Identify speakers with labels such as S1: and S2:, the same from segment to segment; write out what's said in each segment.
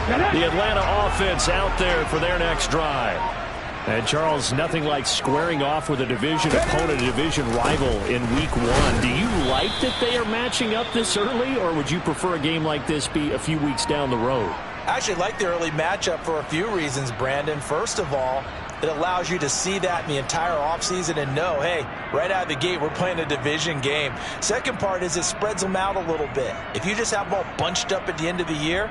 S1: The Atlanta offense out there for their next drive. And, Charles, nothing like squaring off with a division opponent, a division rival in Week 1. Do you like that they are matching up this early, or would you prefer a game like this be a few weeks down the road?
S2: I actually like the early matchup for a few reasons, Brandon. First of all, it allows you to see that in the entire offseason and know, hey, right out of the gate, we're playing a division game. Second part is it spreads them out a little bit. If you just have them all bunched up at the end of the year,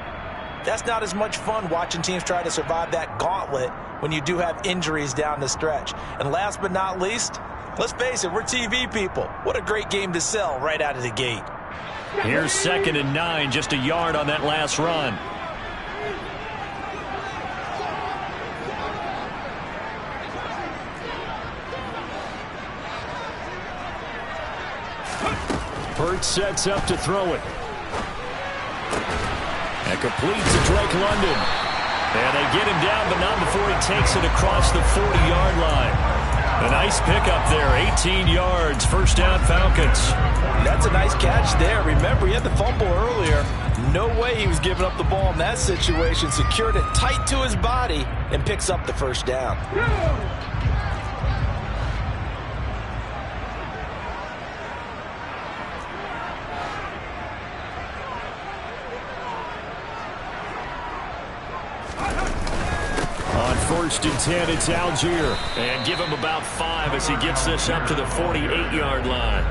S2: that's not as much fun watching teams try to survive that gauntlet when you do have injuries down the stretch. And last but not least, let's face it, we're TV people. What a great game to sell right out of the gate.
S1: Here's 2nd and 9, just a yard on that last run. Hurts sets up to throw it. And completes to Drake London. And they get him down, but not before he takes it across the 40-yard line. A nice pickup there, 18 yards, first down Falcons.
S2: That's a nice catch there. Remember, he had the fumble earlier. No way he was giving up the ball in that situation. Secured it tight to his body and picks up the first down.
S1: On 1st and 10, it's Algier. And give him about 5 as he gets this up to the 48-yard line.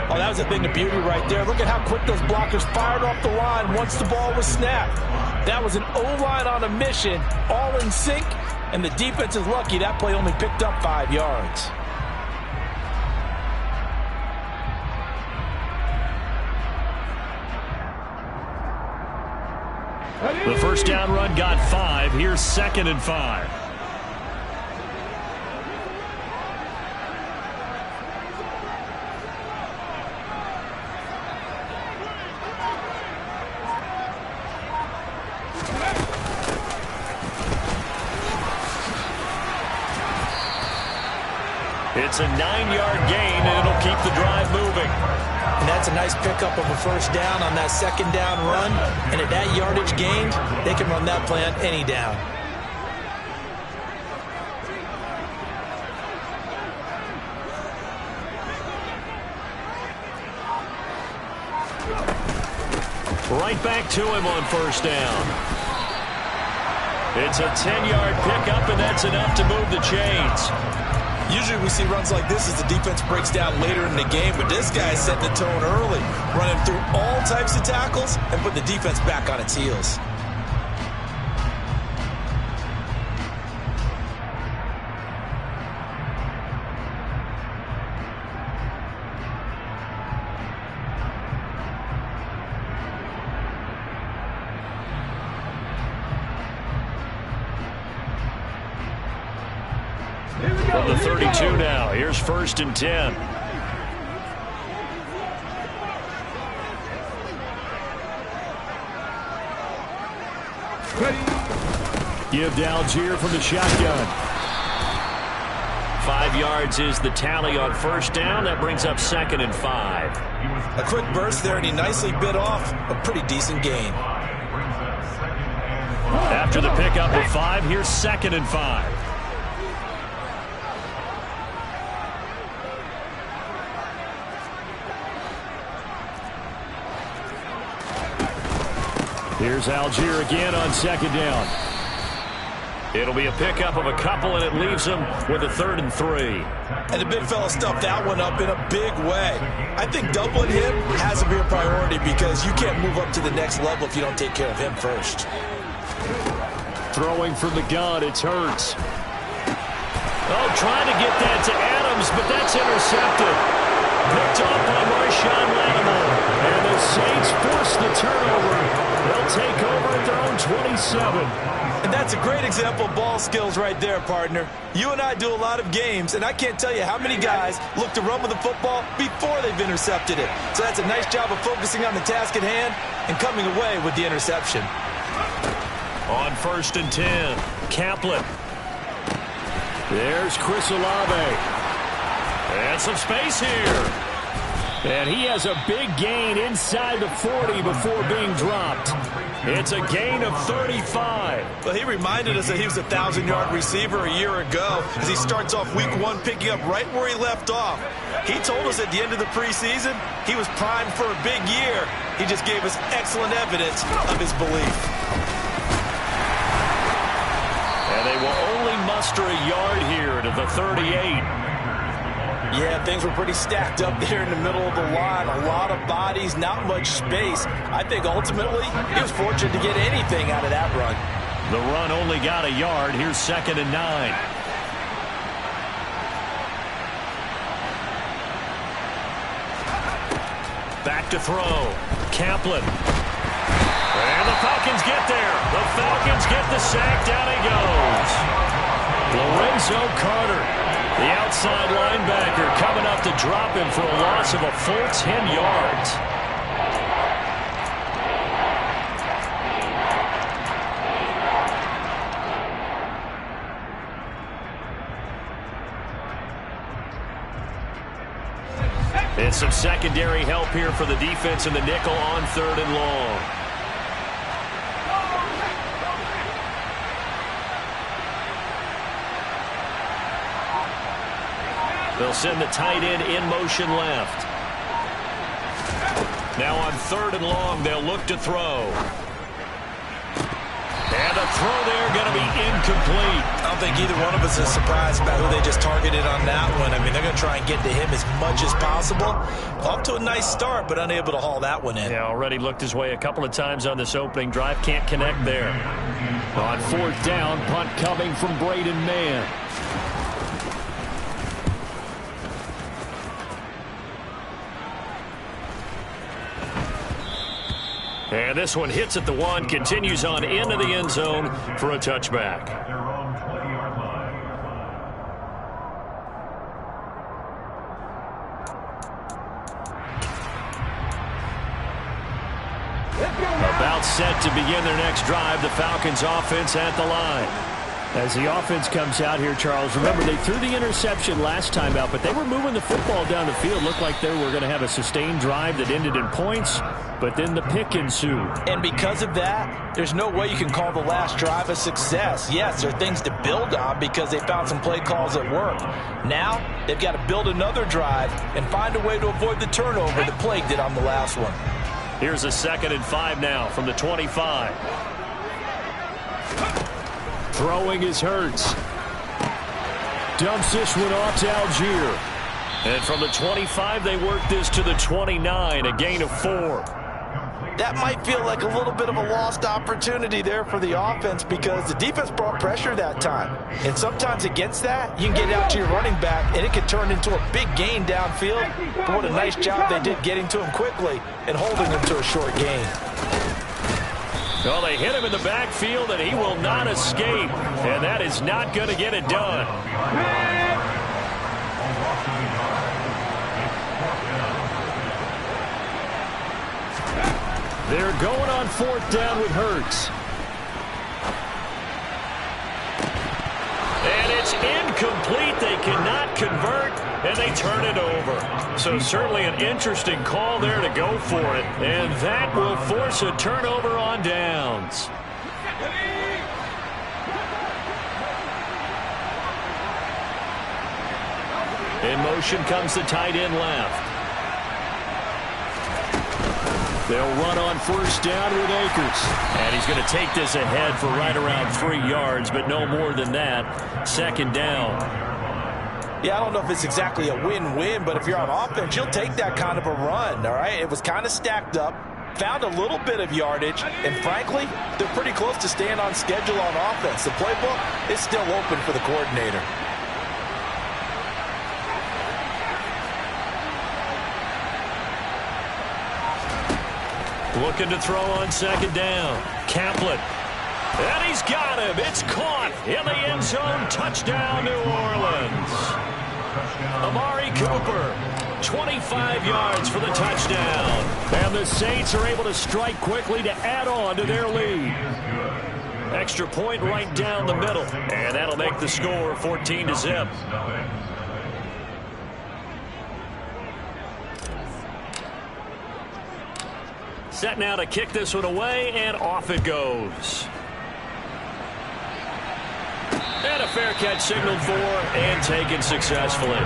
S2: Oh, that was a thing of beauty right there. Look at how quick those blockers fired off the line once the ball was snapped. That was an O-line on a mission, all in sync, and the defense is lucky that play only picked up 5 yards.
S1: The first down run got 5. Here's 2nd and 5. It's a 9-yard gain, and it'll keep the drive moving.
S2: And that's a nice pickup of a first down on that 2nd down run. And at that yardage gained, they can run that play on any down.
S1: Right back to him on first down. It's a 10-yard pickup, and that's enough to move the chains.
S2: Usually we see runs like this as the defense breaks down later in the game, but this guy is setting the tone early, running through all types of tackles and putting the defense back on its heels.
S1: From the 32 now, here's 1st and 10. Give to Algier from the shotgun. 5 yards is the tally on first down. That brings up 2nd and 5.
S2: A quick burst there, and he nicely bit off a pretty decent gain.
S1: After the pickup of 5, here's 2nd and 5. Here's Algier again on 2nd down. It'll be a pickup of a couple, and it leaves him with a 3rd and 3.
S2: And the big fella stuffed that one up in a big way. I think doubling him has to be a priority because you can't move up to the next level if you don't take care of him first.
S1: Throwing from the gun, it's Hurts. Oh, trying to get that to Adams, but that's intercepted. Picked off by Marshawn Lattimore. And the Saints force the turnover. They'll take over at their own 27.
S2: And that's a great example of ball skills right there, partner. You and I do a lot of games, and I can't tell you how many guys look to run with the football before they've intercepted it. So that's a nice job of focusing on the task at hand and coming away with the interception.
S1: On 1st and 10, Kaplan. There's Chris Olave. And some space here. And he has a big gain inside the 40 before being dropped. It's a gain of 35.
S2: Well, he reminded us that he was a 1,000-yard receiver a year ago as he starts off week 1 picking up right where he left off. He told us at the end of the preseason he was primed for a big year. He just gave us excellent evidence of his belief.
S1: And they will only muster a yard here to the 38.
S2: Yeah, things were pretty stacked up there in the middle of the line. A lot of bodies, not much space. I think ultimately he was fortunate to get anything out of that run.
S1: The run only got a yard. Here's 2nd and 9. Back to throw. Kaplan. And the Falcons get there. The Falcons get the sack. Down he goes. Lorenzo Carter, the outside linebacker, coming up to drop him for a loss of a full 10 yards. And some secondary help here for the defense in the nickel on 3rd and long. They'll send the tight end in motion left. Now on 3rd and long, they'll look to throw. And the throw there going to be incomplete.
S2: I don't think either one of us is surprised about who they just targeted on that one. I mean, they're going to try and get to him as much as possible. Off to a nice start, but unable to haul that one in.
S1: Yeah, already looked his way a couple of times on this opening drive. Can't connect there. On 4th down, punt coming from Braden Mann. And this one hits at the 1, continues on into the end zone for a touchback. About set to begin their next drive, the Falcons offense at the line. As the offense comes out here, Charles, remember they threw the interception last time out, but they were moving the football down the field. Looked like they were going to have a sustained drive that ended in points, but then the pick ensued.
S2: And because of that, there's no way you can call the last drive a success. Yes, there are things to build on because they found some play calls that work. Now, they've got to build another drive and find a way to avoid the turnover that plagued it on the last one.
S1: Here's a 2nd and 5 now from the 25. Throwing is Hurts. Dumps this one off to Algier. And from the 25, they work this to the 29, a gain of 4.
S2: That might feel like a little bit of a lost opportunity there for the offense because the defense brought pressure that time. And sometimes against that, you can get out to your running back, and it can turn into a big gain downfield. But what a nice job they did getting to him quickly and holding him to a short gain.
S1: Well, they hit him in the backfield, and he will not escape. And that is not going to get it done. They're going on 4th down with Hurts. And it's incomplete. They cannot convert, and they turn it over. So certainly an interesting call there to go for it. And that will force a turnover on downs. In motion comes the tight end left. They'll run on 1st down with Akers. And he's going to take this ahead for right around 3 yards, but no more than that. 2nd down.
S2: Yeah, I don't know if it's exactly a win-win, but if you're on offense, you'll take that kind of a run, all right? It was kind of stacked up, found a little bit of yardage, and frankly, they're pretty close to staying on schedule on offense. The playbook is still open for the coordinator.
S1: Looking to throw on 2nd down. Kaplan. And he's got him. It's caught in the end zone. Touchdown, New Orleans. Amari Cooper, 25 yards for the touchdown. And the Saints are able to strike quickly to add on to their lead. Extra point right down the middle. And that'll make the score 14-0. Set now to kick this one away, and off it goes. And a fair catch signaled for and taken successfully.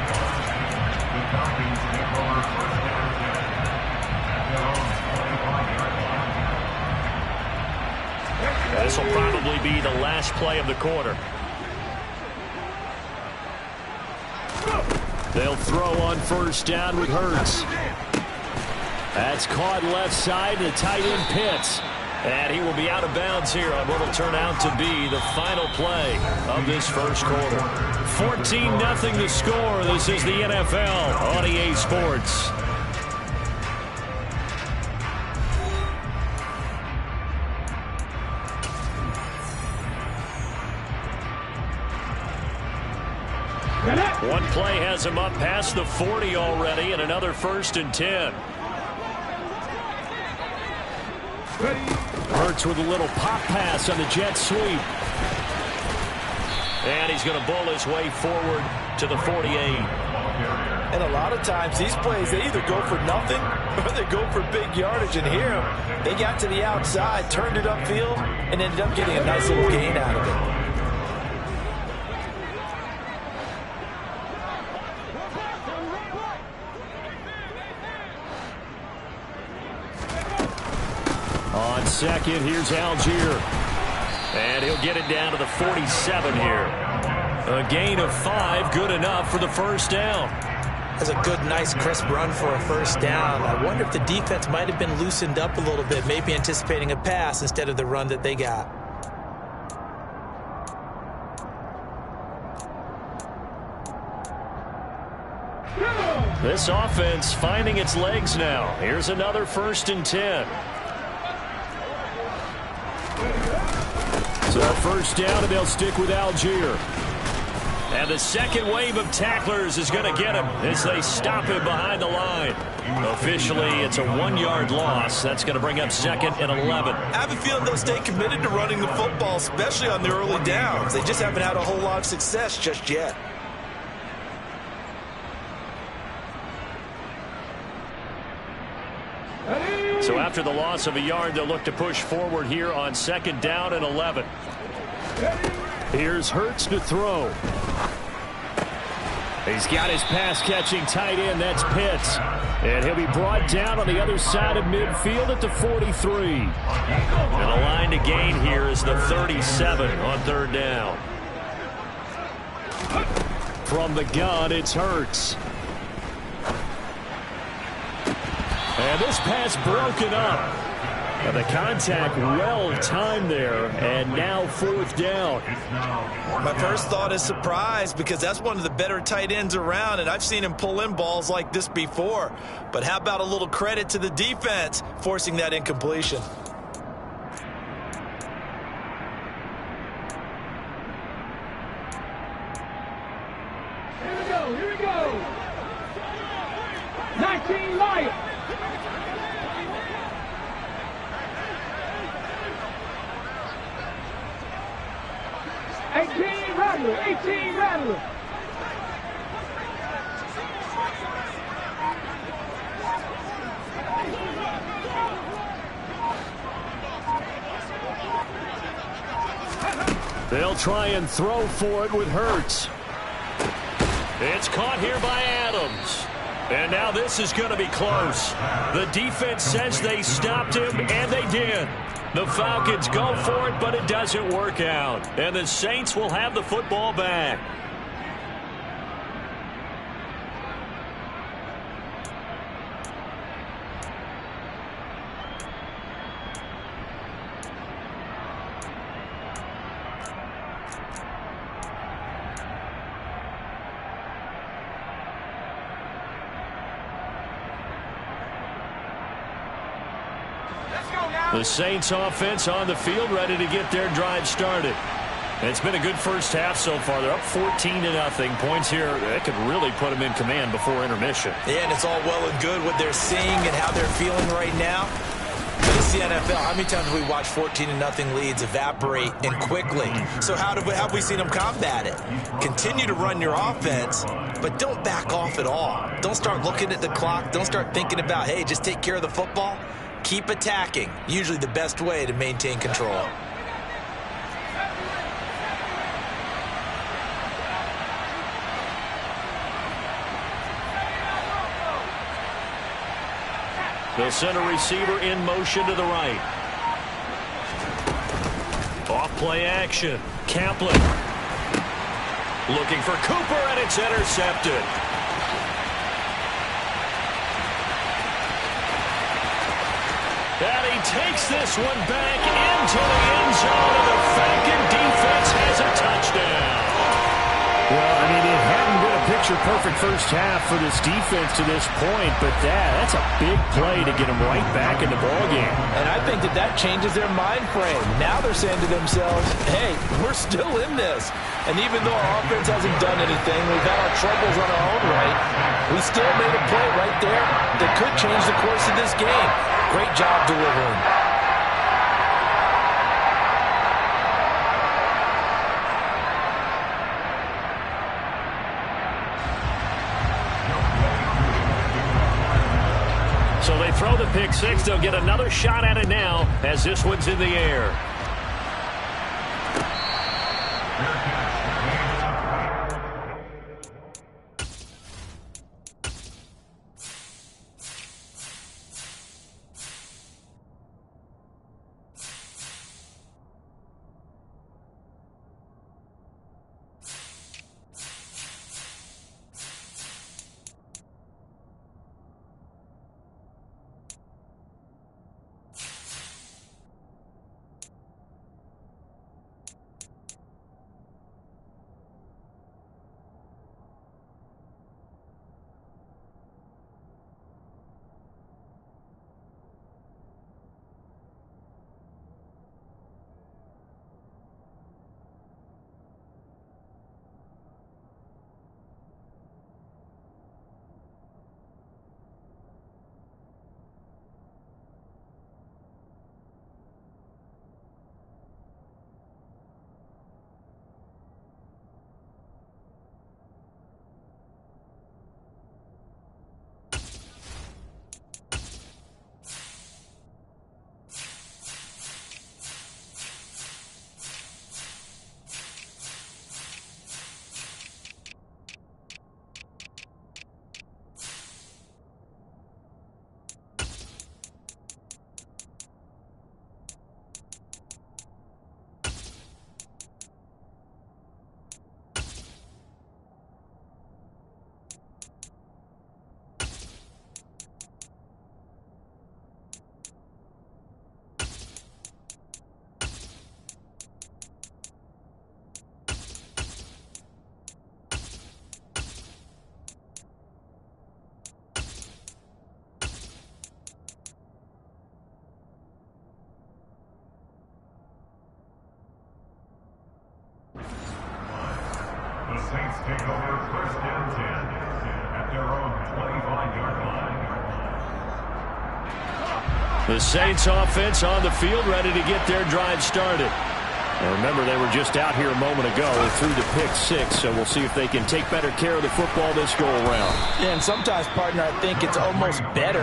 S1: This will probably be the last play of the quarter. They'll throw on first down with Hurts. That's caught left side to tight end Pitts. And he will be out of bounds here on what will turn out to be the final play of this first quarter. 14-0 the score. This is the NFL on EA Sports. One play has him up past the 40 already, and another 1st and 10. Hurts with a little pop pass on the jet sweep. And he's going to bowl his way forward to the 48.
S2: And a lot of times these plays, they either go for nothing or they go for big yardage. And here, they got to the outside, turned it upfield, and ended up getting a nice little gain out of it.
S1: On second, here's Algier. And he'll get it down to the 47 here. A gain of 5, good enough for the first down.
S2: That's a good, nice, crisp run for a first down. I wonder if the defense might have been loosened up a little bit, maybe anticipating a pass instead of the run that they got.
S1: This offense finding its legs now. Here's another 1st and 10. So first down, and they'll stick with Algier. And the second wave of tacklers is going to get him as they stop him behind the line. Officially, it's a 1-yard loss. That's going to bring up 2nd and 11.
S2: I have a feeling they'll stay committed to running the football, especially on the early downs. They just haven't had a whole lot of success just yet.
S1: So after the loss of a yard, they'll look to push forward here on 2nd down and 11. Here's Hurts to throw. He's got his pass-catching tight end. That's Pitts. And he'll be brought down on the other side of midfield at the 43. And the line to gain here is the 37 on 3rd down. From the gun, it's Hurts. And this pass broken up. And the contact well timed there, and now 4th down.
S2: My first thought is surprise, because that's one of the better tight ends around, and I've seen him pull in balls like this before. But how about a little credit to the defense forcing that incompletion?
S3: Here we go. 19 Lions. 18 Rattler, 18 Rattler.
S1: They'll try and throw for it with Hurts. It's caught here by Adams. And now this is going to be close. The defense says they stopped him, and they did. The Falcons go for it, but it doesn't work out. And the Saints will have the football back. The Saints offense on the field, ready to get their drive started. It's been a good first half so far. They're up 14-0. Points here, that could really put them in command before intermission.
S2: Yeah, and it's all well and good what they're seeing and how they're feeling right now. But it's the NFL. How many times have we watched 14-0 leads evaporate and quickly? So how have we seen them combat it? Continue to run your offense, but don't back off at all. Don't start looking at the clock. Don't start thinking about, hey, just take care of the football. Keep attacking. Usually the best way to maintain control.
S1: They'll send a receiver in motion to the right. Off play action. Kaplan. Looking for Cooper, and it's intercepted. And he takes this one back into the end zone, and the Falcon defense has a touchdown.
S4: Well, I mean, it hadn't been a picture-perfect first half for this defense to this point, but that's a big play to get them right back in the ballgame.
S2: And I think that changes their mind frame. Now they're saying to themselves, hey, we're still in this. And even though our offense hasn't done anything, we've had our troubles on our own right, we still made a play right there that could change the course of this game. Great job delivering.
S1: So they throw the pick six. They'll get another shot at it now as this one's in the air.
S5: The Saints take over first and 10 at their own 25-yard line.
S1: The Saints offense on the field, ready to get their drive started.
S4: And remember, they were just out here a moment ago through the pick six, so we'll see if they can take better care of the football this go-around.
S2: Yeah, and sometimes, partner, I think it's almost better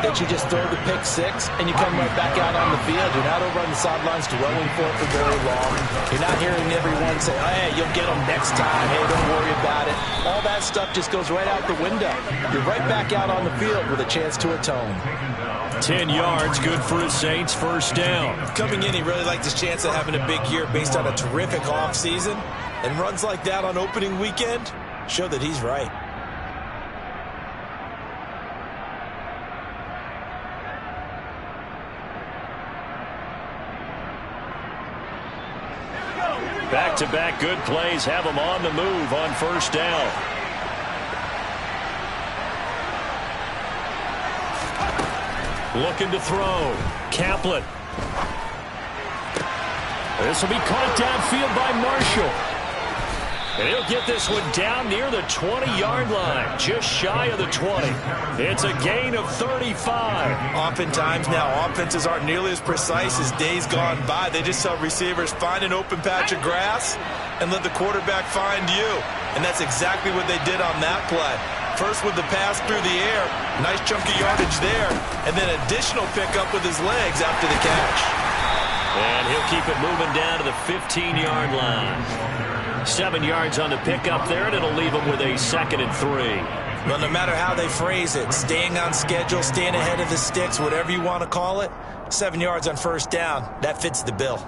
S2: that you just throw the pick six and you come right back out on the field. You're not over on the sidelines dwelling for it for very long. You're not hearing everyone say, hey, you'll get them next time. Hey, don't worry about it. All that stuff just goes right out the window. You're right back out on the field with a chance to atone.
S1: 10 yards, good for the Saints, first down.
S2: Coming in, he really liked his chance of having a big year based on a terrific offseason. And runs like that on opening weekend show that he's right.
S1: Back-to-back good plays have them on the move on first down. Looking to throw. Kaplan. This will be caught downfield by Marshall. And he'll get this one down near the 20-yard line, just shy of the 20. It's a gain of 35.
S2: Oftentimes now, offenses aren't nearly as precise as days gone by. They just tell receivers, find an open patch of grass and let the quarterback find you. And that's exactly what they did on that play. First with the pass through the air. Nice chunky yardage there. And then additional pickup with his legs after the catch.
S1: And he'll keep it moving down to the 15-yard line. 7 yards on the pickup there, and it'll leave him with a 2nd and 3.
S2: Well, no matter how they phrase it, staying on schedule, staying ahead of the sticks, whatever you want to call it, 7 yards on first down, that fits the bill.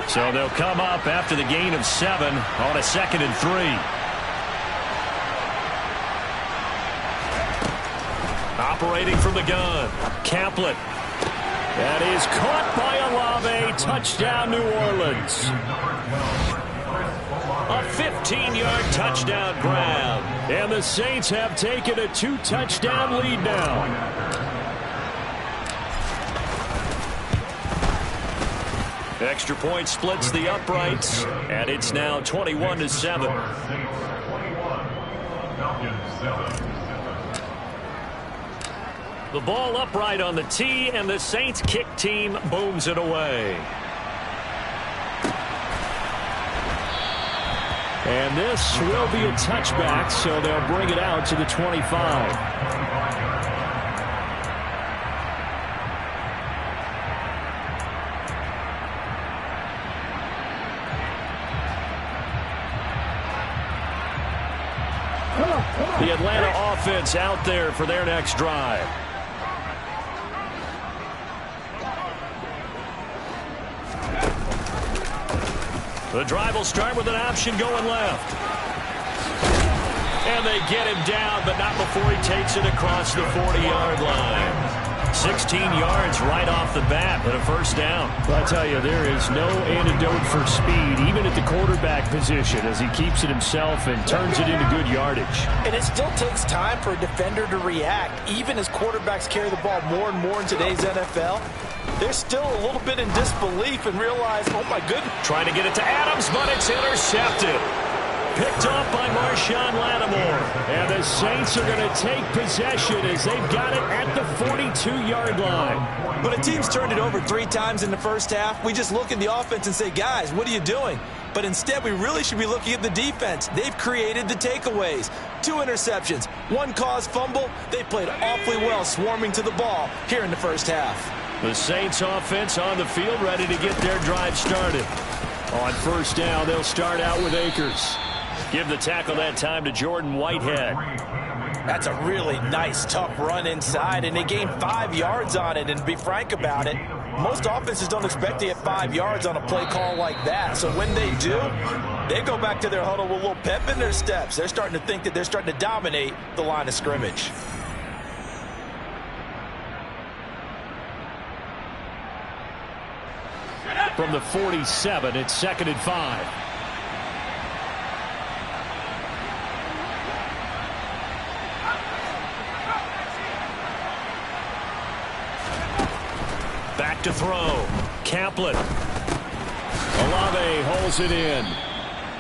S1: So they'll come up after the gain of 7 on a 2nd and 3. Operating from the gun, Kaplan. That is caught by Olave. Touchdown, New Orleans. A 15-yard touchdown grab. And the Saints have taken a 2-touchdown lead now. Extra point splits the uprights, and it's now 21-7. The ball upright on the tee, and the Saints kick team booms it away. And this will be a touchback, so they'll bring it out to the 25. The Atlanta offense out there for their next drive. The drive will start with an option going left. And they get him down, but not before he takes it across the 40-yard line. 16 yards right off the bat, but a first down.
S4: Well, I tell you, there is no antidote for speed, even at the quarterback position, as he keeps it himself and turns it into good yardage.
S2: And it still takes time for a defender to react. Even as quarterbacks carry the ball more and more in today's NFL, they're still a little bit in disbelief and realize, oh my goodness.
S1: Trying to get it to Adams, but it's intercepted. Picked off by Marshawn Lattimore.
S4: And the Saints are going to take possession as they've got it at the 42-yard line.
S2: But a team's turned it over 3 times in the first half. We just look at the offense and say, guys, what are you doing? But instead, we really should be looking at the defense. They've created the takeaways. 2 interceptions, 1 caused fumble. They played awfully well swarming to the ball here in the first half.
S1: The Saints offense on the field ready to get their drive started.
S4: On first down, they'll start out with Akers.
S1: Give the tackle that time to Jordan Whitehead.
S2: That's a really nice, tough run inside, and they gained 5 yards on it. And to be frank about it, most offenses don't expect to get 5 yards on a play call like that. So when they do, they go back to their huddle with a little pep in their steps. They're starting to think that they're starting to dominate the line of scrimmage.
S4: From the 47, it's 2nd and 5.
S1: Back to throw. Kaplan.
S4: Olave holds it in.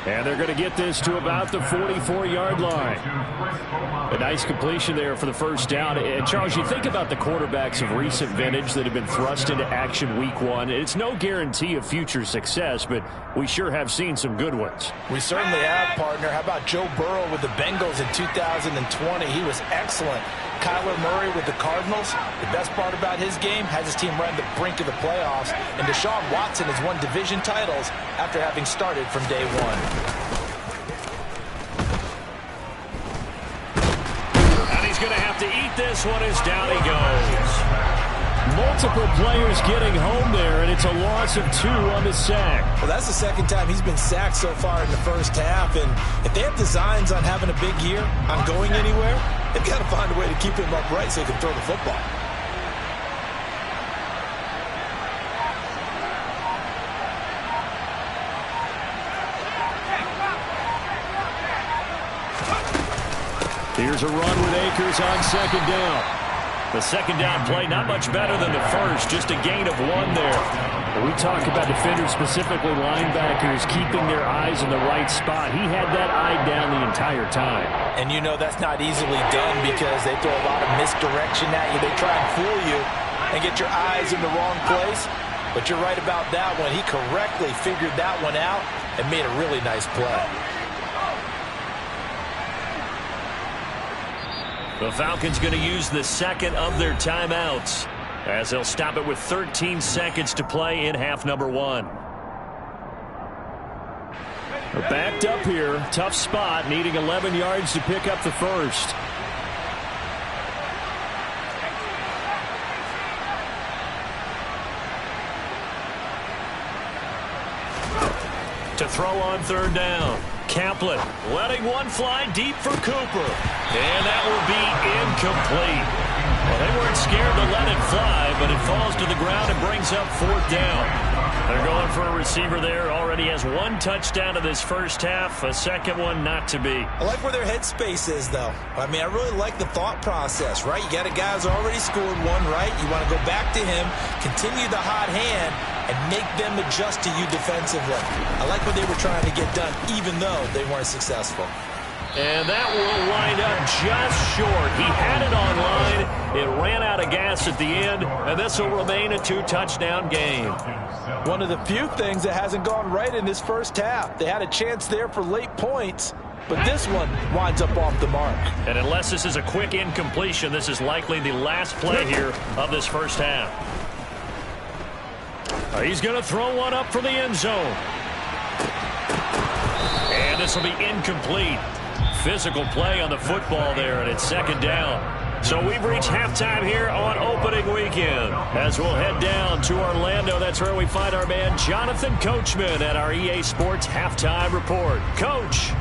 S4: And they're going to get this to about the 44-yard line. A nice completion there for the first down. And Charles, you think about the quarterbacks of recent vintage that have been thrust into action week 1. It's no guarantee of future success, but we sure have seen some good ones.
S2: We certainly have, partner. How about Joe Burrow with the Bengals in 2020? He was excellent. Kyler Murray with the Cardinals. The best part about his game has his team right on the brink of the playoffs. And Deshaun Watson has won division titles after having started from day 1.
S1: And he's going to have to eat this one as down he goes.
S4: Multiple players getting home there, and it's a loss of 2 on the sack.
S2: Well, that's the second time he's been sacked so far in the first half. And if they have designs on having a big year, on going anywhere, they've got to find a way to keep him upright so he can throw the football.
S4: Here's a run with Akers on 2nd down.
S1: The 2nd down play, not much better than the first, just a gain of 1 there.
S4: We talk about defenders, specifically linebackers, keeping their eyes in the right spot. He had that eye down the entire time.
S2: And you know that's not easily done because they throw a lot of misdirection at you. They try and fool you and get your eyes in the wrong place. But you're right about that one. He correctly figured that one out and made a really nice play.
S1: The Falcons going to use the second of their timeouts as they'll stop it with 13 seconds to play in half number 1.
S4: They're backed up here. Tough spot, needing 11 yards to pick up the first.
S1: To throw on third down. Kaplan letting one fly deep for Cooper. And that will be incomplete. Well, they weren't scared to let it fly, but it falls to the ground and brings up fourth down. They're going for a receiver there. Already has 1 touchdown in this first half. A second one not to be.
S2: I like where their headspace is, though. I mean, I really like the thought process, right? You got a guy who's already scored one, right? You want to go back to him, continue the hot hand, and make them adjust to you defensively. I like what they were trying to get done, even though they weren't successful.
S1: And that will wind up just short. He had it on line. It ran out of gas at the end, and this will remain a 2-touchdown game.
S2: One of the few things that hasn't gone right in this first half. They had a chance there for late points, but this one winds up off the mark.
S1: And unless this is a quick incompletion, this is likely the last play here of this first half. He's going to throw one up for the end zone. And this will be incomplete. Physical play on the football there, and it's second down. So we've reached halftime here on opening weekend. As we'll head down to Orlando, that's where we find our man Jonathan Coachman at our EA Sports Halftime Report. Coach.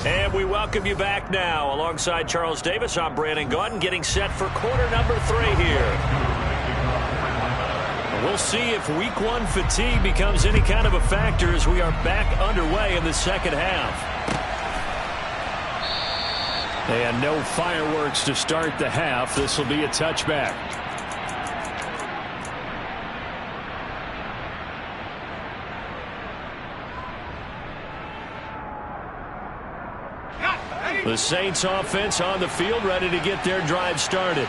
S1: And we welcome you back now. Alongside Charles Davis, I'm Brandon Gaudin, getting set for quarter number 3 here. We'll see if week 1 fatigue becomes any kind of a factor as we are back underway in the second half.
S4: And no fireworks to start the half. This will be a touchback.
S1: The Saints offense on the field, ready to get their drive started.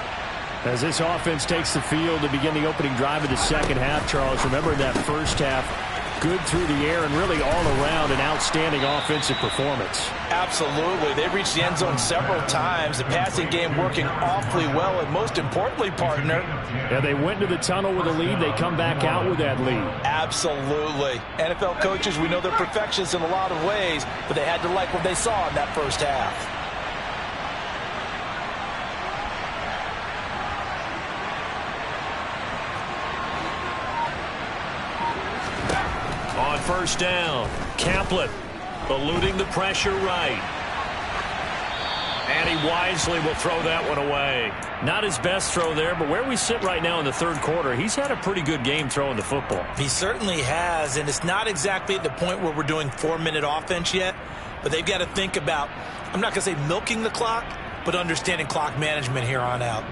S4: As this offense takes the field to begin the opening drive of the second half, Charles, remember that first half, good through the air and really all around an outstanding offensive performance.
S2: Absolutely. They reached the end zone several times. The passing game working awfully well, and most importantly, partner.
S4: Yeah, they went to the tunnel with a lead. They come back out with that lead.
S2: Absolutely. NFL coaches, we know they're perfectionists in a lot of ways, but they had to like what they saw in that first half.
S1: On first down, Kaplan eluding the pressure right. And he wisely will throw that one away. Not his best throw there, but where we sit right now in the third quarter, he's had a pretty good game throwing the football.
S2: He certainly has, and it's not exactly at the point where we're doing 4-minute offense yet, but they've got to think about, I'm not going to say milking the clock, but understanding clock management here on out.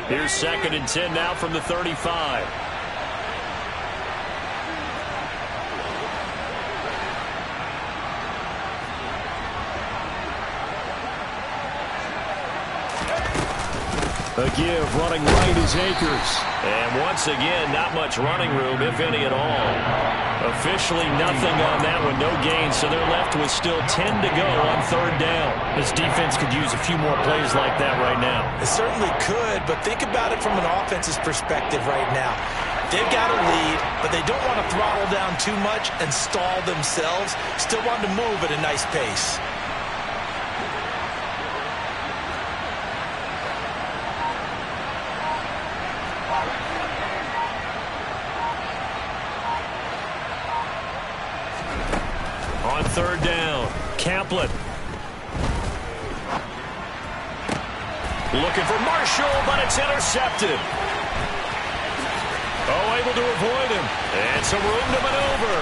S1: Here's 2nd and 10 now from the 35.
S4: A give, running right is Akers.
S1: And once again, not much running room, if any at all. Officially nothing on that one, no gain, so they're left with still 10 to go on third down. This defense could use a few more plays like that right now.
S2: It certainly could, but think about it from an offense's perspective right now. They've got a lead, but they don't want to throttle down too much and stall themselves. Still want to move at a nice pace.
S1: On third down, Kaplan. Looking for Marshall, but it's intercepted. Oh, able to avoid him. And some room to maneuver.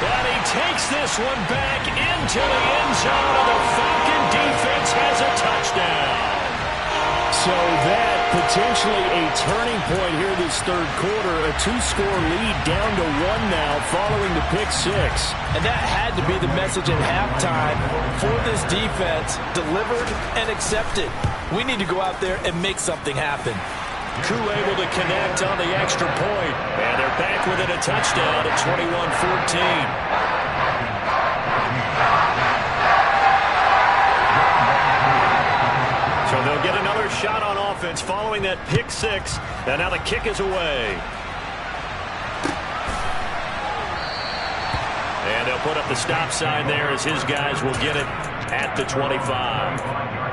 S1: And he takes this one back into the end zone, and the Falcon defense has a touchdown.
S4: So that potentially a turning point here this third quarter. A 2-score lead down to 1 now following the pick six.
S2: And that had to be the message at halftime for this defense. Delivered and accepted. We need to go out there and make something happen.
S1: Koo able to connect on the extra point. And they're back within a touchdown at 21-14. So they'll get another shot on offense following that pick six. And now the kick is away. And they'll put up the stop sign there as his guys will get it at the 25.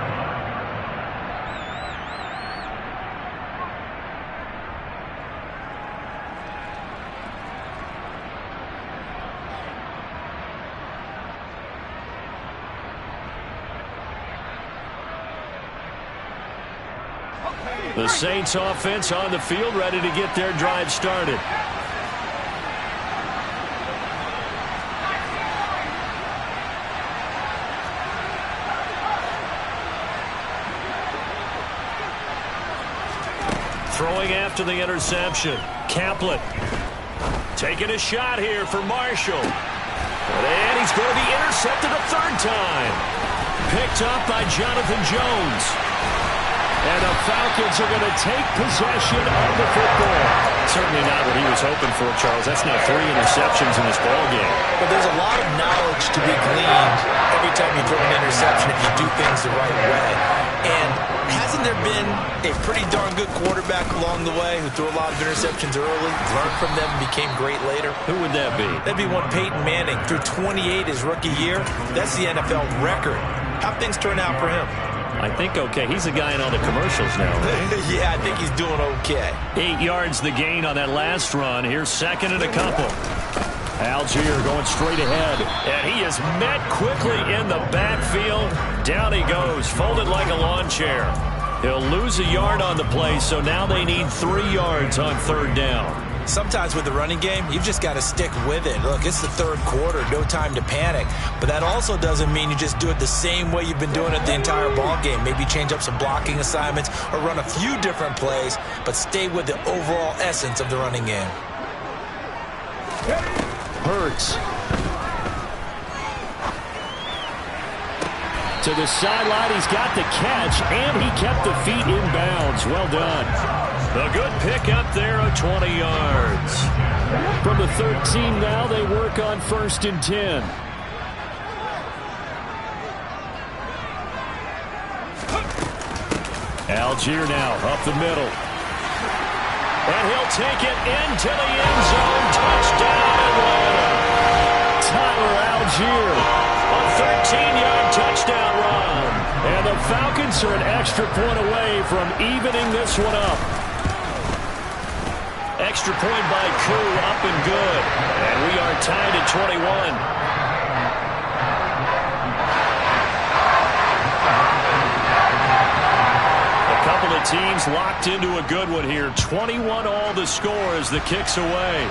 S1: The Saints offense on the field, ready to get their drive started. Throwing after the interception. Kaplan taking a shot here for Marshall. And he's going to be intercepted a third time. Picked up by Jonathan Jones. And the Falcons are going to take possession of the football. Certainly not what he was hoping for, Charles. That's now 3 interceptions in this ballgame.
S2: But there's a lot of knowledge to be gleaned every time you throw an interception if you do things the right way. And hasn't there been a pretty darn good quarterback along the way who threw a lot of interceptions early, learned from them, and became great later?
S1: Who would that be?
S2: That'd be one Peyton Manning. Threw 28 his rookie year. That's the NFL record. How'd things turn out for him?
S1: I think okay. He's the guy in all the commercials now, right?
S2: Yeah, I think he's doing okay.
S1: 8 yards the gain on that last run. Here's second and a couple. Algier going straight ahead. And he is met quickly in the backfield. Down he goes, folded like a lawn chair. He'll lose a yard on the play, so now they need 3 yards on third down.
S2: Sometimes with the running game, you've just got to stick with it. Look, it's the third quarter, no time to panic. But that also doesn't mean you just do it the same way you've been doing it the entire ball game. Maybe change up some blocking assignments or run a few different plays, but stay with the overall essence of the running game.
S4: Hurts. To the sideline, he's got the catch, and he kept the feet in bounds. Well done.
S1: A good pick up there of 20 yards.
S4: From the 13 now, they work on 1st and 10. Algier now up the middle.
S1: And he'll take it into the end zone. Touchdown Atlanta.
S4: Tyler Algier.
S1: A 13-yard touchdown run.
S4: And the Falcons are an extra point away from evening this one up.
S1: Extra point by Koo, up and good. And we are tied at 21. A couple of teams locked into a good one here. 21 all the score as the kick's away.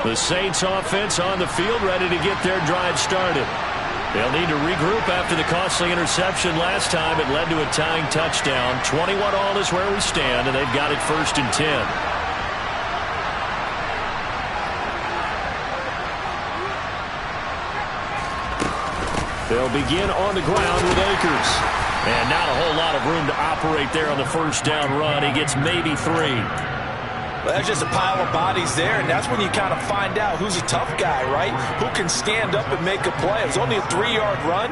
S1: The Saints offense on the field, ready to get their drive started. They'll need to regroup after the costly interception last time. It led to a tying touchdown. 21-all is where we stand, and they've got it 1st and 10. They'll begin on the ground with Akers. And not a whole lot of room to operate there on the first down run. He gets maybe 3.
S2: Well, that's just a pile of bodies there, and that's when you kind of find out who's a tough guy, right? Who can stand up and make a play. It was only a 3-yard run,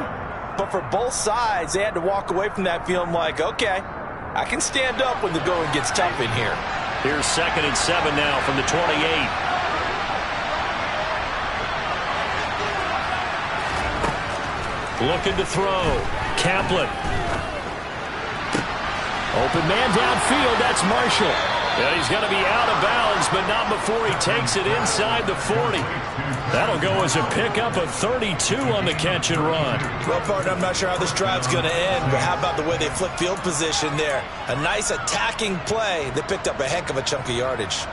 S2: but for both sides, they had to walk away from that feeling like, okay, I can stand up when the going gets tough in here.
S1: Here's 2nd and 7 now from the 28. Looking to throw. Kaplan. Open man downfield. That's Marshall. And he's going to be out of bounds, but not before he takes it inside the 40. That'll go as a pickup of 32 on the catch and run.
S2: Well, partner, I'm not sure how this drive's going to end, but how about the way they flip field position there? A nice attacking play that picked up a heck of a chunk of yardage.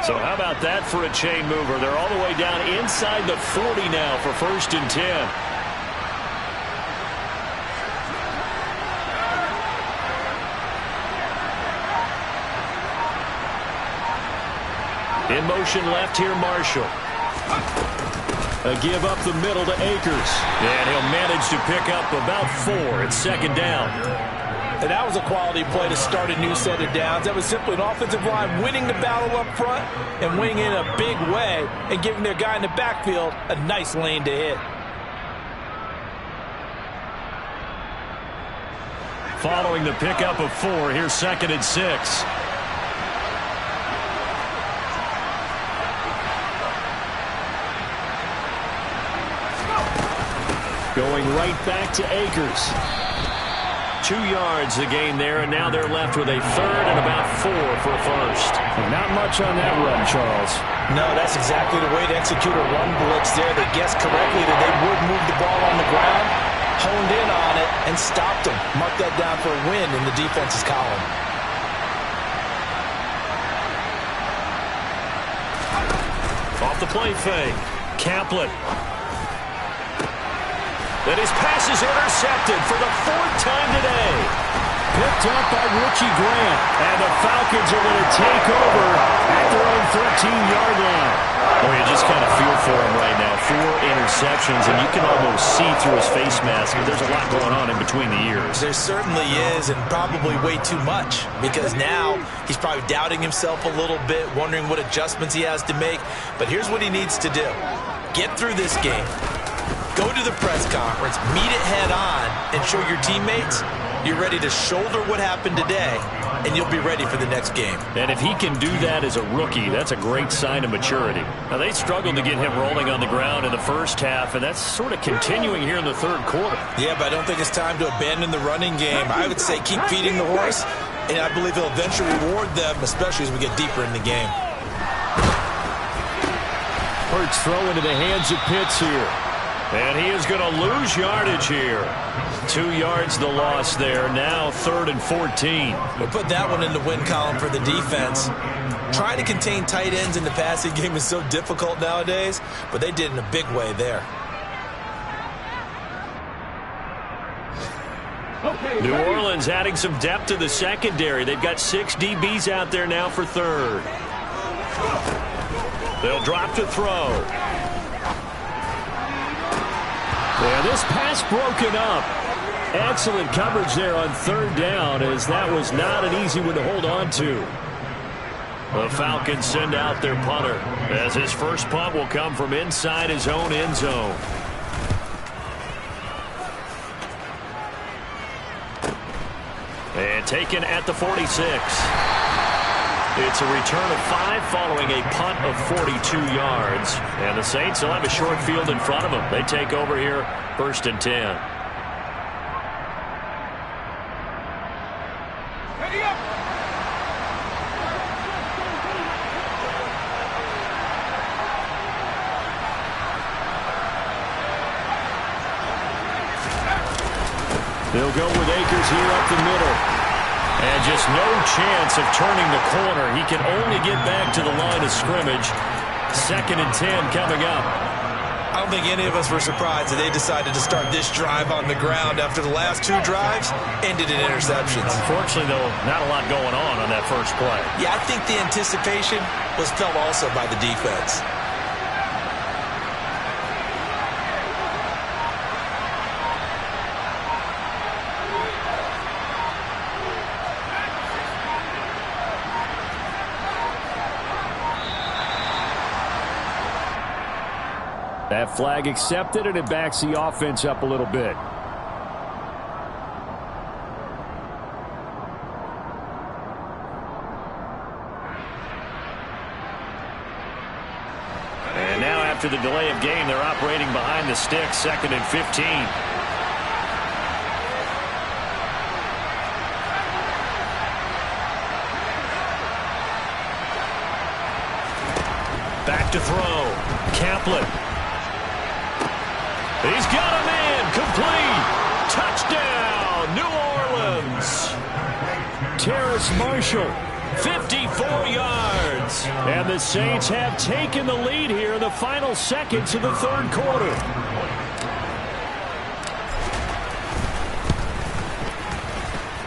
S1: So how about that for a chain mover? They're all the way down inside the 40 now for 1st and 10. In motion left here, Marshall. A give up the middle to Akers. And he'll manage to pick up about 4. It's 2nd down.
S2: And that was a quality play to start a new set of downs. That was simply an offensive line winning the battle up front and winning in a big way and giving their guy in the backfield a nice lane to hit.
S1: Following the pickup of 4, here's 2nd and 6. Going right back to Akers. 2 yards the gain there, and now they're left with a 3rd and about 4 for a 1st.
S4: And not much on that run, Charles.
S2: No, that's exactly the way to execute a run blitz there. They guessed correctly that they would move the ball on the ground, honed in on it, and stopped them. Mark that down for a win in the defense's column.
S1: Off the play fake. Kaplan. And his pass is intercepted for the 4th time today. Picked up by Richie Grant. And the Falcons are going to take over at their own 13-yard line. Well, you just kind of feel for him right now. 4 interceptions, and you can almost see through his face mask. There's a lot going on in between the ears.
S2: There certainly is, and probably way too much, because now he's probably doubting himself a little bit, wondering what adjustments he has to make. But here's what he needs to do. Get through this game. Go to the press conference, meet it head on, and show your teammates you're ready to shoulder what happened today, and you'll be ready for the next game.
S1: And if he can do that as a rookie, that's a great sign of maturity. Now, they struggled to get him rolling on the ground in the first half, and that's sort of continuing here in the 3rd quarter.
S2: Yeah, but I don't think it's time to abandon the running game. I would say keep feeding the horse, and I believe he'll eventually reward them, especially as we get deeper in the game.
S1: Hurts throw into the hands of Pitts here. And he is going to lose yardage here. 2 yards the loss there. Now 3rd and 14.
S2: We'll put that one in the win column for the defense. Trying to contain tight ends in the passing game is so difficult nowadays, but they did in a big way there.
S1: New Orleans adding some depth to the secondary. They've got 6 DBs out there now for 3rd. They'll drop to throw. Yeah, this pass broken up. Excellent coverage there on 3rd down, as that was not an easy one to hold on to. The Falcons send out their punter, as his first punt will come from inside his own end zone. And taken at the 46. It's a return of 5 following a punt of 42 yards. And the Saints will have a short field in front of them. They take over here, 1st and 10.
S3: Ready up.
S1: They'll go with Akers here up the middle. And just no chance of turning the corner. He can only get back to the line of scrimmage. 2nd and 10 coming up.
S2: I don't think any of us were surprised that they decided to start this drive on the ground after the last 2 drives ended in interceptions.
S1: Unfortunately, though, not a lot going on that first play.
S2: Yeah, I think the anticipation was felt also by the defense.
S4: That flag accepted, and it backs the offense up a little bit.
S1: And now after the delay of game, they're operating behind the sticks, 2nd and 15. Back to throw. Kaplan. He's got a man. Complete. Touchdown, New Orleans.
S4: Terrace Marshall.
S1: 54 yards.
S4: And the Saints have taken the lead here in the final seconds of the 3rd quarter.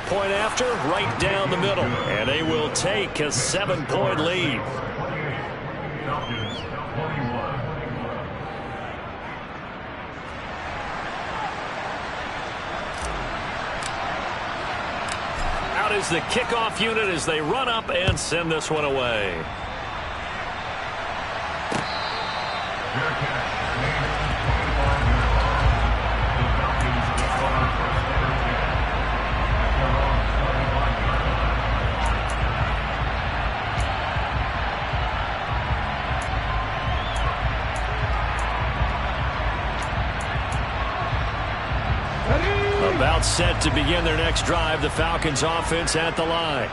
S1: Point after, right down the middle. And they will take a 7-point lead. Out is the kickoff unit as they run up and send this one away. About set to begin their next drive, the Falcons offense at the line.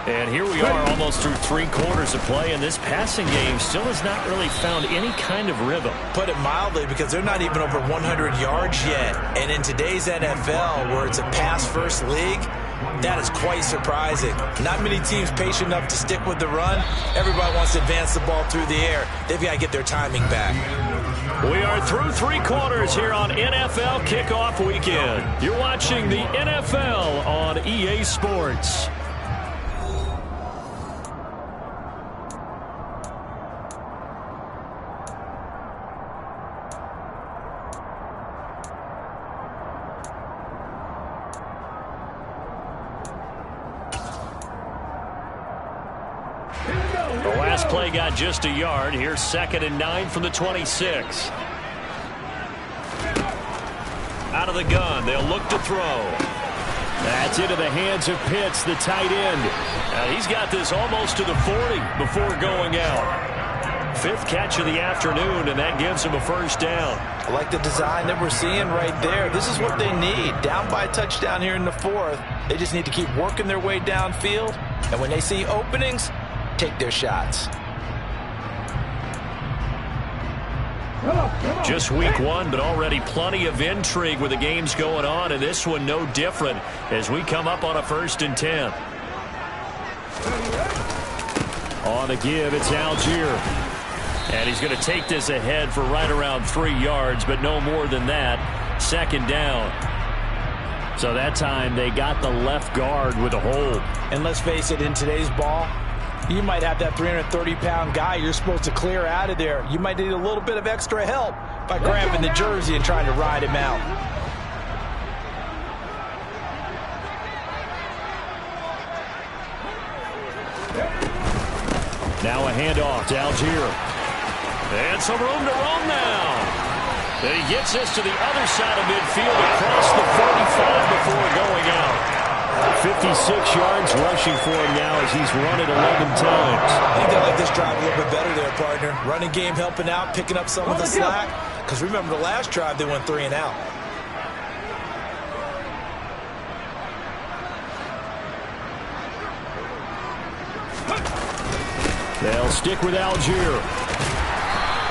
S1: And here we are almost through 3 quarters of play, and this passing game still has not really found any kind of rhythm.
S2: Put it mildly, because they're not even over 100 yards yet. And in today's NFL, where it's a pass-first league, that is quite surprising. Not many teams patient enough to stick with the run. Everybody wants to advance the ball through the air. They've got to get their timing back.
S1: We are through 3 quarters here on NFL Kickoff Weekend. You're watching the NFL on EA Sports. The last play got just a yard. Here's 2nd and 9 from the 26. Out of the gun. They'll look to throw.
S4: That's into the hands of Pitts, the tight end.
S1: He's got this almost to the 40 before going out. 5th catch of the afternoon, and that gives him a first down.
S2: I like the design that we're seeing right there. This is what they need. Down by a touchdown here in the 4th. They just need to keep working their way downfield. And when they see openings, take their shots.
S1: Just week 1, but already plenty of intrigue with the games going on, and this one no different as we come up on a 1st and 10.
S4: On the give, it's Algier.
S1: And he's going to take this ahead for right around 3 yards, but no more than that. 2nd down.
S4: So that time they got the left guard with a hold.
S2: And let's face it, in today's ball, you might have that 330-pound guy you're supposed to clear out of there. You might need a little bit of extra help by grabbing the jersey and trying to ride him out.
S4: Now a handoff to Algier.
S1: And some room to roam now. And he gets this to the other side of midfield across the 45 before going out.
S4: 56 yards rushing for him now as he's run it 11 times.
S2: I think they like this drive a little bit better there, partner. Running game helping out, picking up some of the slack. Because remember, the last drive they went 3 and out.
S4: They'll stick with Algier.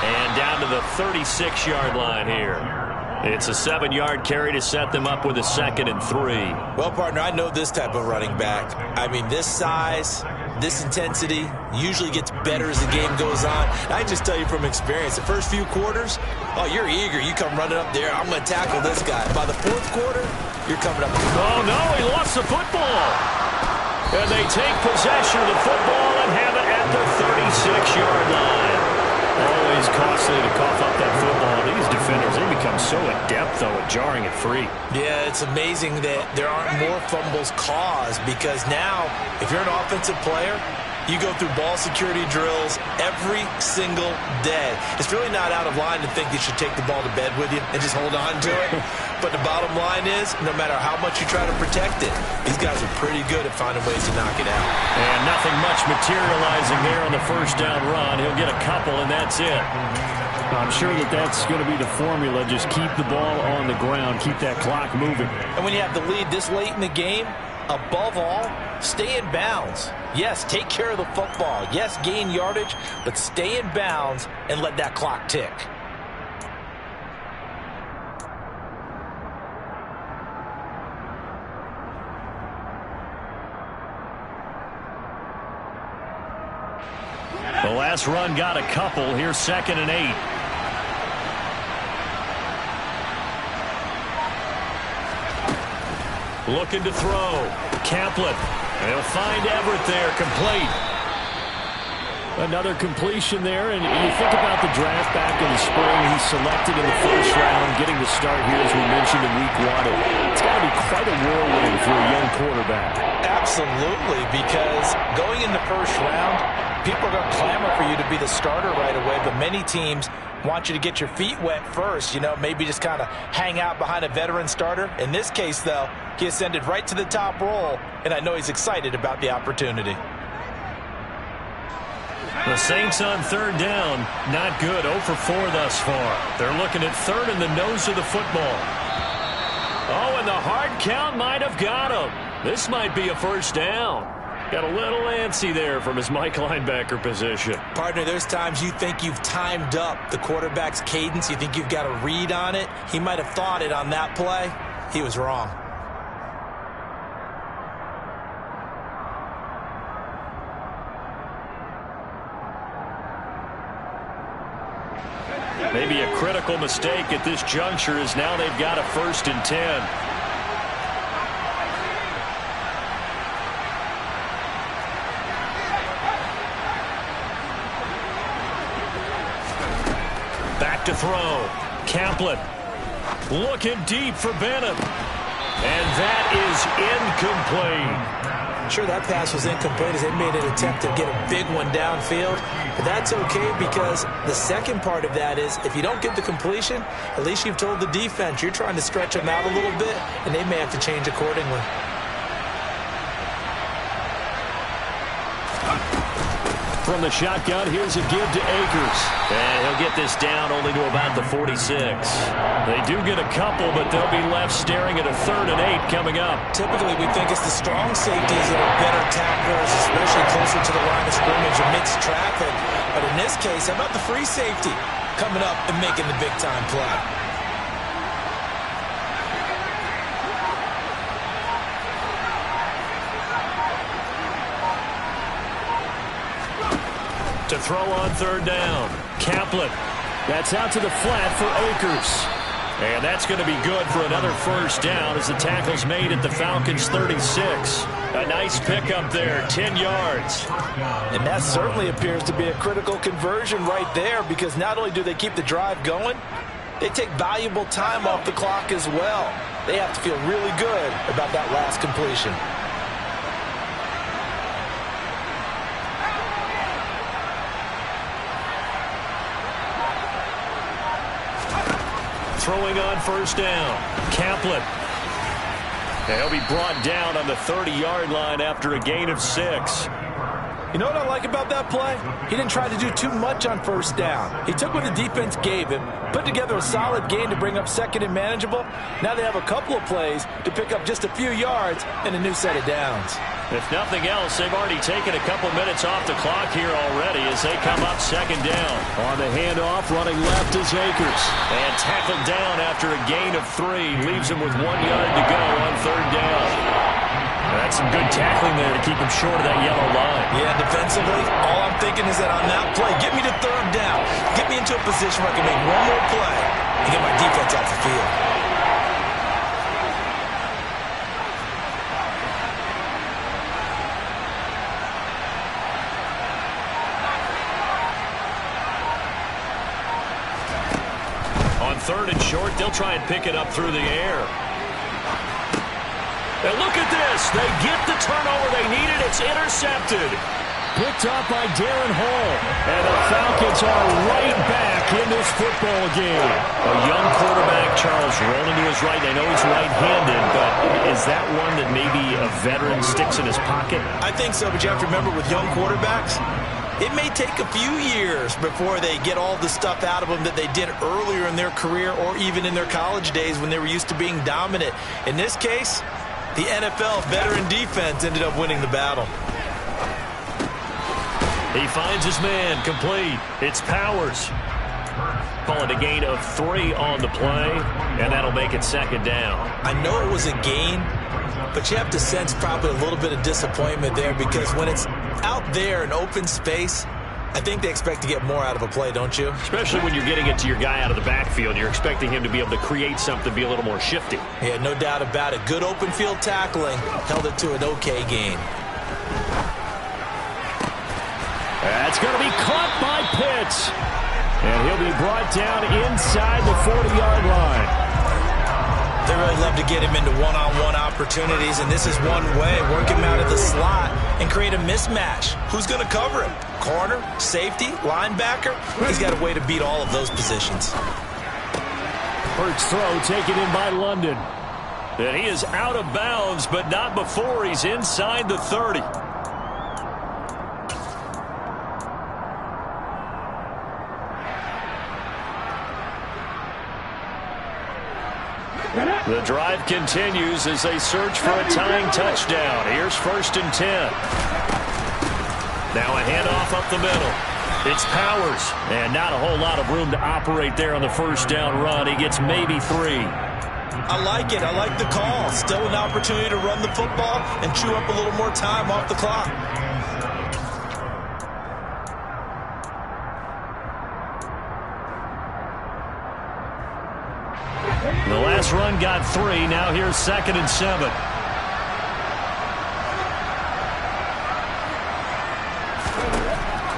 S1: And down to the 36-yard line here. It's a 7-yard carry to set them up with a 2nd and 3.
S2: Well, partner, I know this type of running back. I mean, this size, this intensity usually gets better as the game goes on. I just tell you from experience, the first few quarters, oh, you're eager. You come running up there. I'm going to tackle this guy. By the 4th quarter, you're coming up.
S1: Oh, no, he lost the football. And they take possession of the football and have it at the 36-yard line. Always costly to cough up that football. These defenders, they become so adept, though, at jarring it free.
S2: Yeah, it's amazing that there aren't more fumbles caused because now, if you're an offensive player, you go through ball security drills every single day. It's really not out of line to think you should take the ball to bed with you and just hold on to it. But the bottom line is, no matter how much you try to protect it, these guys are pretty good at finding ways to knock it out.
S1: And nothing much materializing there on the first down run. He'll get a couple, and that's it.
S4: I'm sure that that's going to be the formula. Just keep the ball on the ground. Keep that clock moving.
S2: And when you have the lead this late in the game, above all, stay in bounds. Yes, take care of the football. Yes, gain yardage, but stay in bounds and let that clock tick.
S1: The last run got a couple. Here's 2nd and 8. Looking to throw. Caplet. They'll find Everett there, complete.
S4: Another completion there, and you think about the draft back in the spring. He's selected in the 1st round, getting the start here, as we mentioned, in week 1. It's got to be quite a whirlwind for a young quarterback.
S2: Absolutely, because going in the 1st round, people are going to clamor for you to be the starter right away, but many teams want you to get your feet wet first, maybe just kind of hang out behind a veteran starter. In this case, though, he ascended right to the top roll, and I know he's excited about the opportunity.
S1: The Saints on 3rd down, not good, 0 for 4 thus far. They're looking at 3rd in the nose of the football. Oh, and the hard count might have got him. This might be a 1st down. Got a little antsy there from his Mike linebacker position.
S2: Partner, there's times you think you've timed up the quarterback's cadence. You think you've got a read on it. He might have thought it on that play. He was wrong.
S1: Maybe a critical mistake at this juncture is now they've got a 1st and 10. Back to throw. Caplet looking deep for Bennett. And that is incomplete.
S2: Sure, that pass was incomplete as they made an attempt to get a big one downfield. But that's okay because the second part of that is if you don't get the completion, at least you've told the defense you're trying to stretch them out a little bit, and they may have to change accordingly.
S1: From the shotgun, here's a give to Akers. And he'll get this down only to about the 46. They do get a couple, but they'll be left staring at a 3rd and 8 coming up.
S2: Typically, we think it's the strong safeties that are better tacklers, especially closer to the line of scrimmage amidst traffic. But in this case, how about the free safety coming up and making the big-time play?
S1: To throw on 3rd down. Caplet. That's out to the flat for Akers. And that's going to be good for another 1st down as the tackle's made at the Falcons' 36. A nice pickup there, 10 yards.
S2: And that certainly appears to be a critical conversion right there because not only do they keep the drive going, they take valuable time off the clock as well. They have to feel really good about that last completion.
S1: Throwing on 1st down. Caplet. He'll be brought down on the 30-yard line after a gain of 6.
S2: You know what I like about that play? He didn't try to do too much on first down. He took what the defense gave him, put together a solid gain to bring up second and manageable. Now they have a couple of plays to pick up just a few yards and a new set of downs.
S1: If nothing else, they've already taken a couple minutes off the clock here already as they come up second down.
S4: On the handoff, running left is Akers.
S1: And tackled down after a gain of 3. Leaves him with 1 yard to go on third down. That's some good tackling there to keep him short of that yellow line.
S2: Yeah, defensively, all I'm thinking is that on that play, get me to third down. Get me into a position where I can make one more play and get my defense off the field.
S1: On third and short, they'll try and pick it up through the air. And look at this. They get the turnover they needed. It's intercepted.
S4: Picked up by Darren Hall. And the Falcons are right back in this football game.
S1: A young quarterback, Charles, rolling to his right. I know he's right-handed, but is that one that maybe a veteran sticks in his pocket?
S2: I think so, but you have to remember with young quarterbacks, it may take a few years before they get all the stuff out of them that they did earlier in their career or even in their college days when they were used to being dominant. In this case, the NFL veteran defense ended up winning the battle.
S1: He finds his man, complete. It's Powers. Calling a gain of 3 on the play, and that'll make it second down.
S2: I know it was a gain, but you have to sense probably a little bit of disappointment there because when it's out there in open space, I think they expect to get more out of a play, don't you?
S1: Especially when you're getting it to your guy out of the backfield. You're expecting him to be able to create something, be a little more shifty.
S2: Yeah, no doubt about it. Good open field tackling. Held it to an okay gain.
S4: That's going to be caught by Pitts. And he'll be brought down inside the 40-yard line.
S2: They really love to get him into one-on-one opportunities, and this is one way. Work him out of the slot and create a mismatch. Who's going to cover him? Corner, safety, linebacker? He's got a way to beat all of those positions.
S4: First throw taken in by London.
S1: And he is out of bounds, but not before he's inside the 30. The drive continues as they search for a tying touchdown. Here's 1st and 10. Now a handoff up the middle. It's Powers. And not a whole lot of room to operate there on the first down run. He gets maybe 3.
S2: I like it. I like the call. Still an opportunity to run the football and chew up a little more time off the clock.
S1: The last run got 3. Now here's 2nd and 7.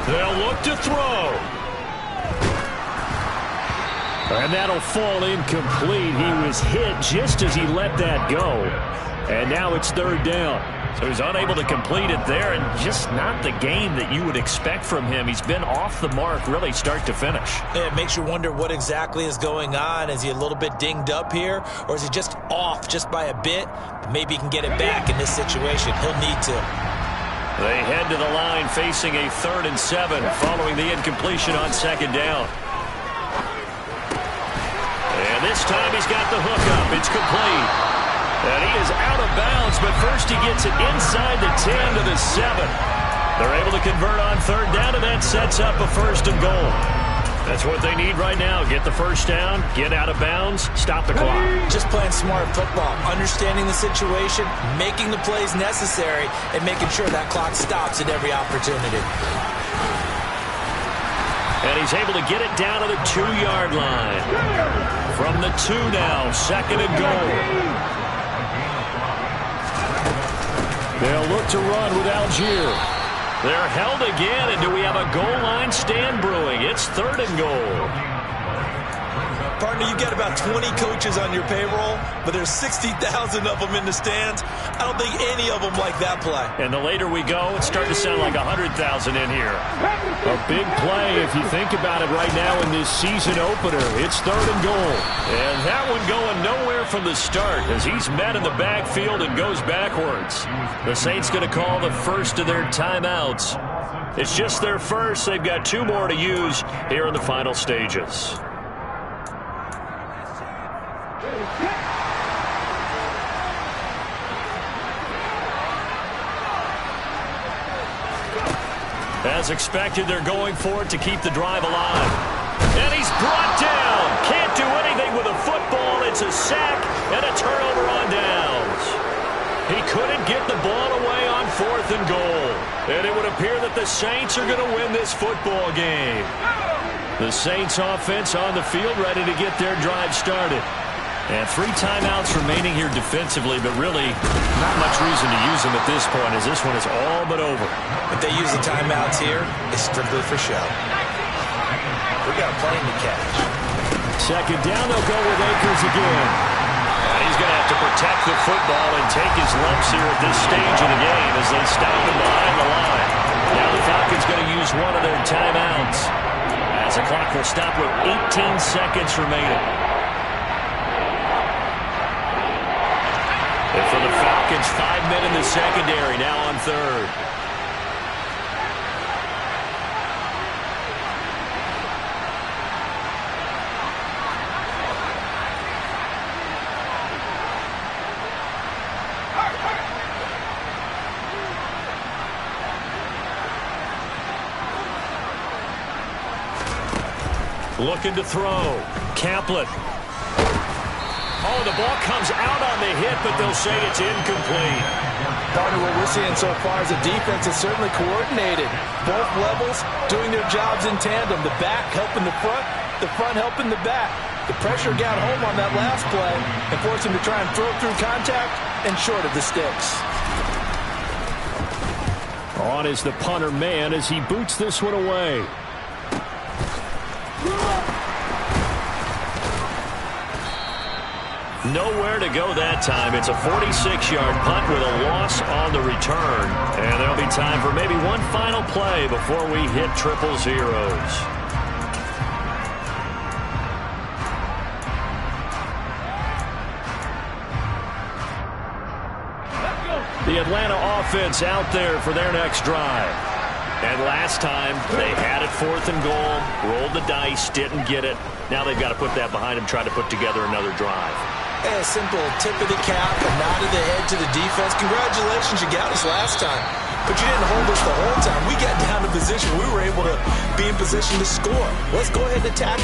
S1: They'll look to throw.
S4: And that'll fall incomplete. He was hit just as he let that go. And now it's 3rd down.
S1: So he's unable to complete it there, and just not the game that you would expect from him. He's been off the mark really start to finish.
S2: Yeah, it makes you wonder what exactly is going on. Is he a little bit dinged up here, or is he just off just by a bit? Maybe he can get it back in this situation. He'll need to.
S1: They head to the line facing a 3rd and 7 following the incompletion on 2nd down. And this time he's got the hook up. It's complete. And he is out of bounds, but first he gets it inside the 10 to the 7. They're able to convert on 3rd down, and that sets up a 1st and goal. That's what they need right now. Get the first down, get out of bounds, stop the clock.
S2: Just playing smart football, understanding the situation, making the plays necessary, and making sure that clock stops at every opportunity.
S1: And he's able to get it down to the 2-yard line. From the 2 now, 2nd and goal.
S4: They'll look to run with Algier.
S1: They're held again, and do we have a goal line stand brewing? It's 3rd and goal.
S2: Partner, you got about 20 coaches on your payroll, but there's 60,000 of them in the stands. I don't think any of them like that play.
S1: And the later we go, it's starting to sound like 100,000 in here.
S4: A big play if you think about it right now in this season opener. It's 3rd and goal.
S1: And that one going nowhere from the start as he's met in the backfield and goes backwards. The Saints going to call the first of their timeouts. It's just their first. They've got 2 more to use here in the final stages. As expected, they're going for it to keep the drive alive. And he's brought down. Can't do anything with a football. It's a sack and a turnover on downs. He couldn't get the ball away on 4th and goal. And it would appear that the Saints are going to win this football game. The Saints offense on the field ready to get their drive started. And 3 timeouts remaining here defensively, but really not much reason to use them at this point as this one is all but over.
S2: If they use the timeouts here, it's strictly for show. We got a plane to catch.
S1: 2nd down, they'll go with Akers again. And he's going to have to protect the football and take his lumps here at this stage of the game as they stop him behind the line. Now the Falcons going to use one of their timeouts as the clock will stop with 18 seconds remaining. And for the Falcons, 5 men in the secondary, now on 3rd. Looking to throw. Kaplan. Oh, the ball comes out on the hit, but they'll say it's incomplete.
S2: Partner, what we're seeing so far is the defense is certainly coordinated. Both levels doing their jobs in tandem. The back helping the front helping the back. The pressure got home on that last play and forced him to try and throw through contact and short of the sticks.
S1: On is the punter man as he boots this one away. Nowhere to go that time. It's a 46-yard punt with a loss on the return. And there'll be time for maybe one final play before we hit 000. The Atlanta offense out there for their next drive. And last time, they had it 4th and goal, rolled the dice, didn't get it. Now they've got to put that behind them, try to put together another drive.
S2: A simple tip of the cap, a nod of the head to the defense. Congratulations, you got us last time. But you didn't hold us the whole time. We got down to position. We were able to be in position to score. Let's go ahead and attack again.